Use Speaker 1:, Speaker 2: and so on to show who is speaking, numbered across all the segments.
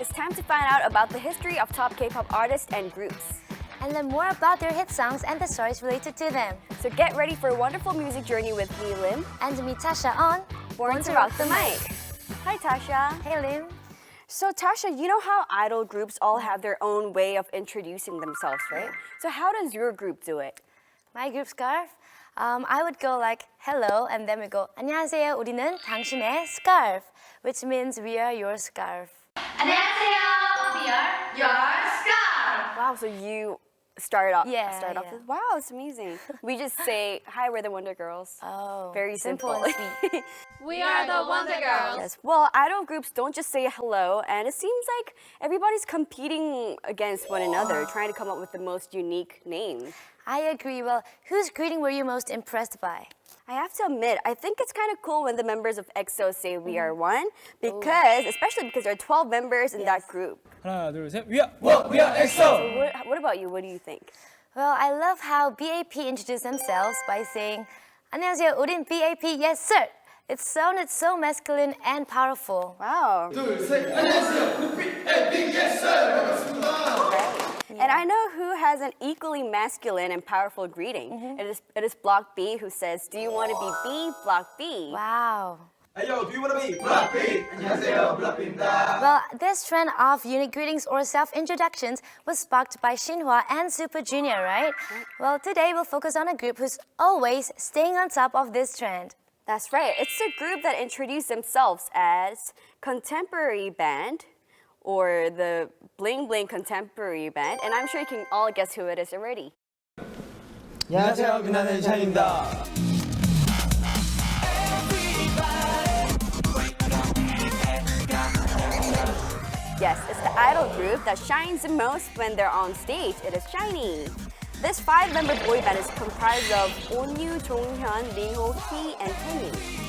Speaker 1: It's time to find out about the history of top K-pop artists and groups.
Speaker 2: And learn more about their hit songs and the stories related to them.
Speaker 1: So get ready for a wonderful music journey with me, Lim.
Speaker 2: And me, Tasha, on
Speaker 1: Born to Rock the Mic. Hi, Tasha.
Speaker 2: Hey, Lim.
Speaker 1: So, Tasha, you know how idol groups all have their own way of introducing themselves, right? So how does your group do it?
Speaker 2: My group Skarf? I would go like, hello, and then we go, 안녕하세요, 우리는 당신의 Skarf, which means we are your scarf.
Speaker 3: 안녕하세요. We are your scarf.
Speaker 1: Wow, so you start off
Speaker 2: Yeah.
Speaker 1: with, wow, it's amazing. We just say, hi, we're the Wonder Girls.
Speaker 2: Oh,
Speaker 1: Very simple.
Speaker 2: and sweet.
Speaker 3: We are the Wonder Girls.
Speaker 1: Yes. Well, idol groups don't just say hello, and it seems like everybody's competing against one another, trying to come up with the most unique name.
Speaker 2: I agree. Well, whose greeting were you most impressed by?
Speaker 1: I have to admit, I think it's kind of cool when the members of EXO say we are one, because, especially because there are 12 members in that group.
Speaker 4: 하나, 둘, 셋. We are EXO.
Speaker 1: So what about you? What do you think?
Speaker 2: Well, I love how BAP introduced themselves by saying, 안녕하세요, 우린 BAP, yes sir. It sounded so masculine and powerful.
Speaker 1: Wow.
Speaker 4: 둘, 셋. 안녕하세요. 우리 BAP yes sir. 반갑습니다.
Speaker 1: And I know who has an equally masculine and powerful greeting. It is Block B who says, do you want to be B, Block B?
Speaker 2: Wow.
Speaker 4: Hey yo, do you wanna be Blackpink? 안녕하세요, Blackpink입니다.
Speaker 2: Well, this trend of unique greetings or self-introductions was sparked by Shinhwa and Super Junior, right? Well, today we'll focus on a group who's always staying on top of this trend.
Speaker 1: That's right. It's a group that introduced themselves as contemporary band, or the Bling Bling Contemporary Band, and I'm sure you can all guess who it is already.
Speaker 4: 안녕하세요, 빛나는 샤인입니다.
Speaker 1: Yes, it's the idol group that shines the most when they're on stage. It is SHINee. This 5-member boy band is comprised of Onyu, Jonghyun, Lee-ho-ki, and Taemin.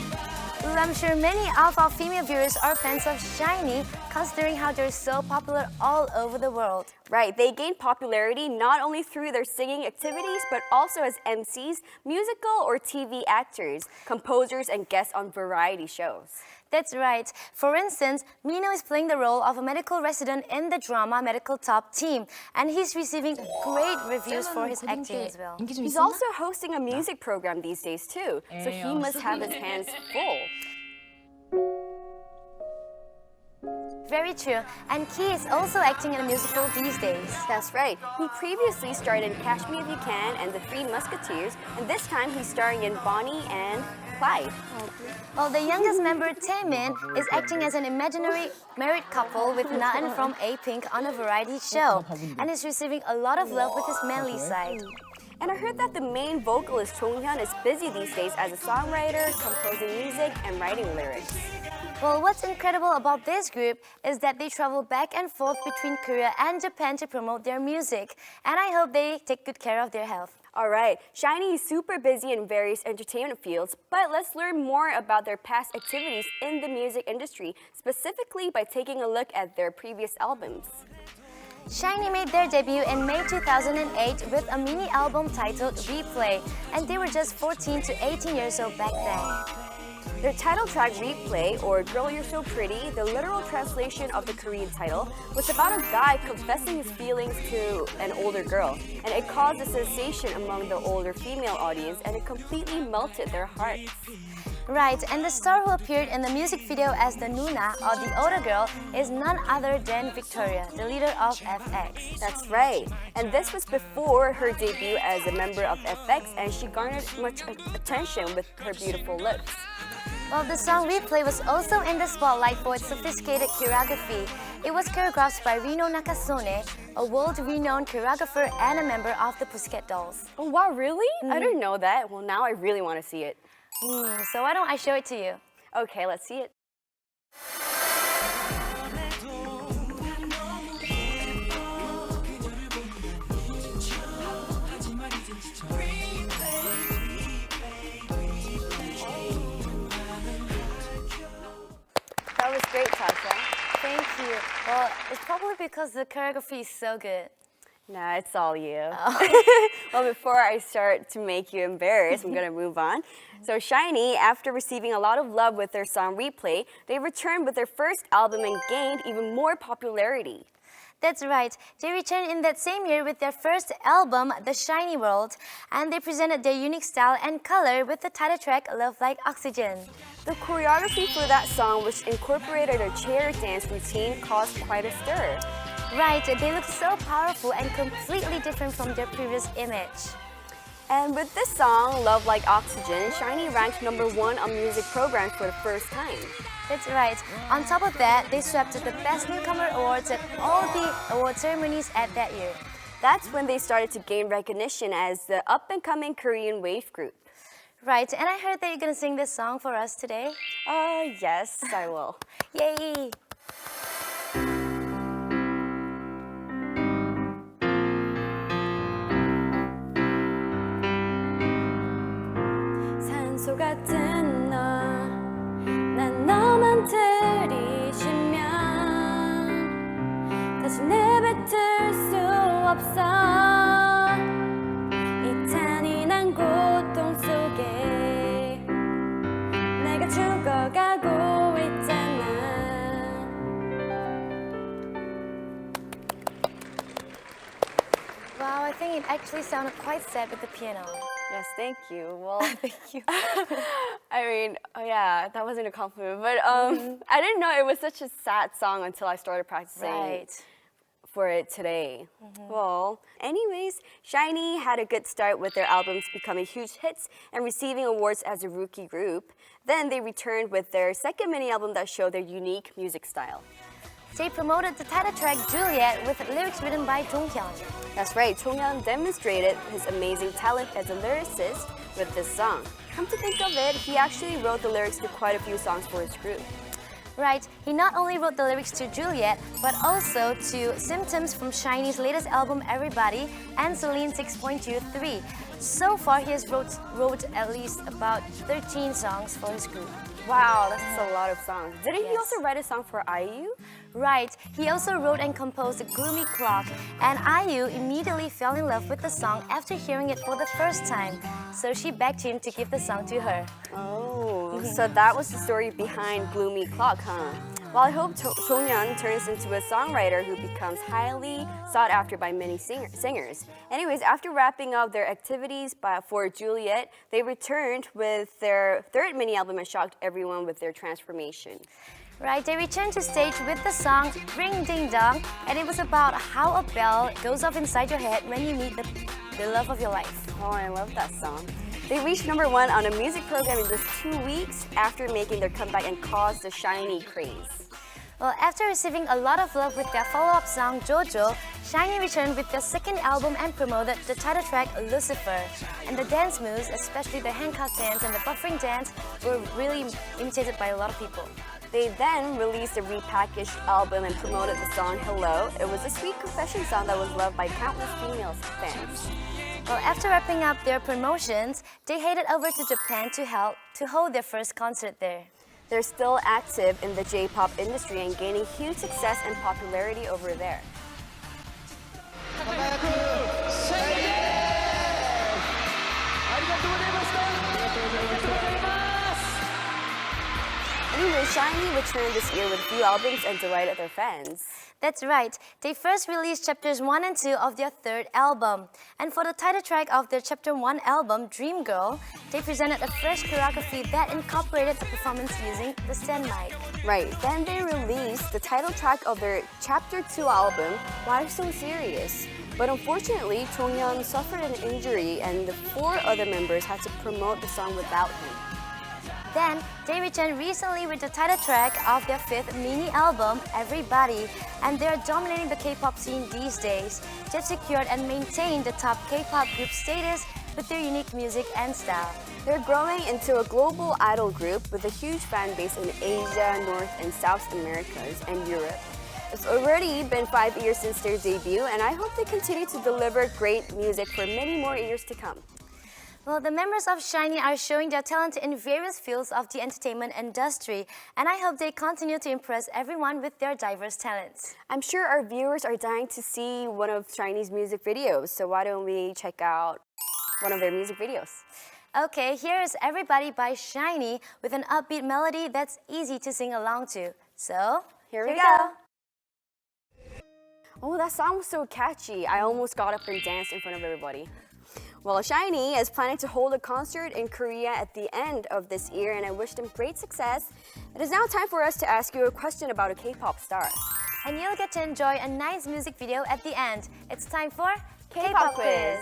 Speaker 2: Well, I'm sure many of our female viewers are fans of SHINee, considering how they're so popular all over the world.
Speaker 1: Right, they gained popularity not only through their singing activities, but also as MCs, musical or TV actors, composers, and guests on variety shows.
Speaker 2: That's right. For instance, Mino is playing the role of a medical resident in the drama Medical Top Team, and he's receiving great reviews for his acting as well.
Speaker 1: He's also hosting a music program these days too, so he must have his hands full.
Speaker 2: Very true. And Key is also acting in a musical these days.
Speaker 1: That's right. He previously starred in Catch Me If You Can and The Three Musketeers, and this time he's starring in Bonnie and Clyde.
Speaker 2: Well, the youngest member, Taemin, is acting as an imaginary married couple with Naeun from A-Pink on a variety show, and is receiving a lot of love with his manly side.
Speaker 1: And I heard that the main vocalist, Jonghyun, is busy these days as a songwriter, composing music, and writing lyrics.
Speaker 2: Well, what's incredible about this group is that they travel back and forth between Korea and Japan to promote their music, and I hope they take good care of their health.
Speaker 1: All right, SHINee is super busy in various entertainment fields, but let's learn more about their past activities in the music industry, specifically by taking a look at their previous albums.
Speaker 2: SHINee made their debut in May 2008 with a mini album titled Replay, and they were just 14 to 18 years old back then.
Speaker 1: Their title track, Replay, or Girl You're So Pretty, the literal translation of the Korean title, was about a guy confessing his feelings to an older girl, and it caused a sensation among the older female audience, and it completely melted their hearts.
Speaker 2: Right, and the star who appeared in the music video as the Nuna, or the older girl, is none other than Victoria, the leader of FX.
Speaker 1: That's right, and this was before her debut as a member of FX, and she garnered much attention with her beautiful looks.
Speaker 2: Well, the song Replay was also in the spotlight for its sophisticated choreography. It was choreographed by Rino Nakasone, a world-renowned choreographer and a member of the Pussycat Dolls.
Speaker 1: Oh wow, really? I didn't know that. Well, now I really want to see it.
Speaker 2: So why don't I show it to you?
Speaker 1: Okay, let's see it. That was great, Tasha.
Speaker 2: Thank you. Well, it's probably because the choreography is so good.
Speaker 1: Nah, it's all you. Well, before I start to make you embarrassed, I'm gonna move on. So SHINee, after receiving a lot of love with their song Replay, they returned with their first album and gained even more popularity.
Speaker 2: That's right. They returned in that same year with their first album, The Shiny World, and they presented their unique style and color with the title track, Love Like Oxygen.
Speaker 1: The choreography for that song, which incorporated a chair dance routine, caused quite a stir.
Speaker 2: Right, they look so powerful and completely different from their previous image.
Speaker 1: And with this song, Love Like Oxygen, SHINee ranked #1 on music programs for the first time.
Speaker 2: That's right. On top of that, they swept the Best Newcomer Awards at all the award ceremonies at that year.
Speaker 1: That's when they started to gain recognition as the up-and-coming Korean wave group.
Speaker 2: Right, and I heard that you're gonna sing this song for us today.
Speaker 1: Yes, I will.
Speaker 2: Yay!
Speaker 1: 산소 같은 너, 난 너만 들이쉬면 다시 내뱉을 수 없어. 이 잔인한 고통 속에 내가 죽어가고 있잖아.
Speaker 2: Wow, I think it actually sounded quite sad with the piano.
Speaker 1: Yes, thank you. Well,
Speaker 2: Thank you.
Speaker 1: I mean, yeah, that wasn't a compliment, but I didn't know it was such a sad song until I started practicing
Speaker 2: Right.
Speaker 1: for it today. Well, anyways, SHINee had a good start with their albums becoming huge hits and receiving awards as a rookie group. Then they returned with their second mini album that showed their unique music style.
Speaker 2: They promoted the title track Juliet with lyrics written by Donghyun.
Speaker 1: That's right, Chonghyun demonstrated his amazing talent as a lyricist with this song. Come to think of it, he actually wrote the lyrics to quite a few songs for his group.
Speaker 2: Right, he not only wrote the lyrics to Juliet, but also to Symptoms from SHINee's latest album Everybody and Celine 6.23. So far, he has wrote at least about 13 songs for his group.
Speaker 1: Wow, that's a lot of songs. Didn't he
Speaker 2: Yes.
Speaker 1: also write a song for IU?
Speaker 2: Right, he also wrote and composed Gloomy Clock, and IU immediately fell in love with the song after hearing it for the first time. So she begged him to give the song to her.
Speaker 1: Oh, so that was the story behind Gloomy Clock, huh? Well, I hope Chonghyun turns into a songwriter who becomes highly sought after by many singers. Anyways, after wrapping up their activities for Juliet, they returned with their third mini album and shocked everyone with their transformation.
Speaker 2: Right, they returned to stage with the song Ring Ding Dong, and it was about how a bell goes off inside your head when you meet the love of your life.
Speaker 1: Oh, I love that song. They reached #1 on a music program in just 2 weeks after making their comeback and caused the SHINee craze.
Speaker 2: Well, after receiving a lot of love with their follow-up song JoJo, SHINee returned with their second album and promoted the title track Lucifer. And the dance moves, especially the handcuff dance and the buffering dance, were really imitated by a lot of people.
Speaker 1: They then released a repackaged album and promoted the song Hello. It was a sweet confession song that was loved by countless female fans.
Speaker 2: Well, after wrapping up their promotions, they headed over to Japan to hold their first concert there.
Speaker 1: They're still active in the J-pop industry and gaining huge success and popularity over there. Anyway, SHINee returned this year with a few albums and delighted their fans.
Speaker 2: That's right. They first released chapters 1 and 2 of their third album. And for the title track of their chapter 1 album, Dream Girl, they presented a fresh choreography that incorporated the performance using the stand mic.
Speaker 1: Right, then they released the title track of their chapter 2 album, Why So Serious? But unfortunately, Chonghyun suffered an injury and the 4 other members had to promote the song without him.
Speaker 2: Then, they returned recently with the title track of their 5th mini album, Everybody, and they're dominating the K-pop scene these days. They've secured and maintained the top K-pop group status with their unique music and style.
Speaker 1: They're growing into a global idol group with a huge fan base in Asia, North and South Americas, and Europe. It's already been 5 years since their debut, and I hope they continue to deliver great music for many more years to come.
Speaker 2: Well, the members of SHINee are showing their talent in various fields of the entertainment industry, and I hope they continue to impress everyone with their diverse talents.
Speaker 1: I'm sure our viewers are dying to see one of SHINee's music videos, so why don't we check out one of their music videos?
Speaker 2: Okay, here is Everybody by SHINee with an upbeat melody that's easy to sing along to. So,
Speaker 1: Here we go. Oh, that song was so catchy. I almost got up and danced in front of everybody. Well, SHINee is planning to hold a concert in Korea at the end of this year, and I wish them great success. It is now time for us to ask you a question about a K-pop star.
Speaker 2: And you'll get to enjoy a nice music video at the end. It's time for
Speaker 1: K-pop quiz.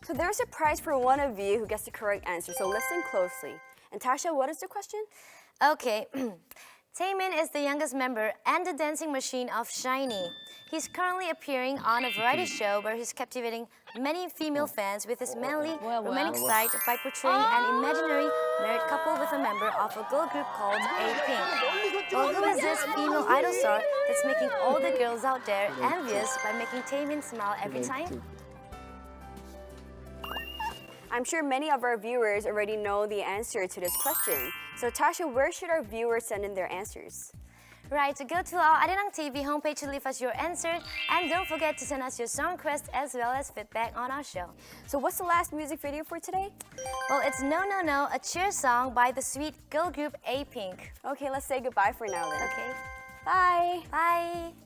Speaker 1: So there's a prize for one of you who gets the correct answer, so listen closely. And Tasha, what is the question?
Speaker 2: Okay, Taemin is the youngest member and the dancing machine of SHINee. He's currently appearing on a variety show where he's captivating many female fans with his manly, romantic side by portraying an imaginary married couple with a member of a girl group called A-Pink. Well, who is this female idol star that's making all the girls out there envious by making Taemin smile every time?
Speaker 1: I'm sure many of our viewers already know the answer to this question. So Tasha, where should our viewers send in their answers?
Speaker 2: Right, go to our Arirang TV homepage to leave us your answer, and don't forget to send us your song request as well as feedback on our show.
Speaker 1: So what's the last music video for today?
Speaker 2: Well, it's No No No, a cheer song by the sweet girl group A-Pink.
Speaker 1: Okay, let's say goodbye for now then.
Speaker 2: Okay,
Speaker 1: Bye!
Speaker 2: bye!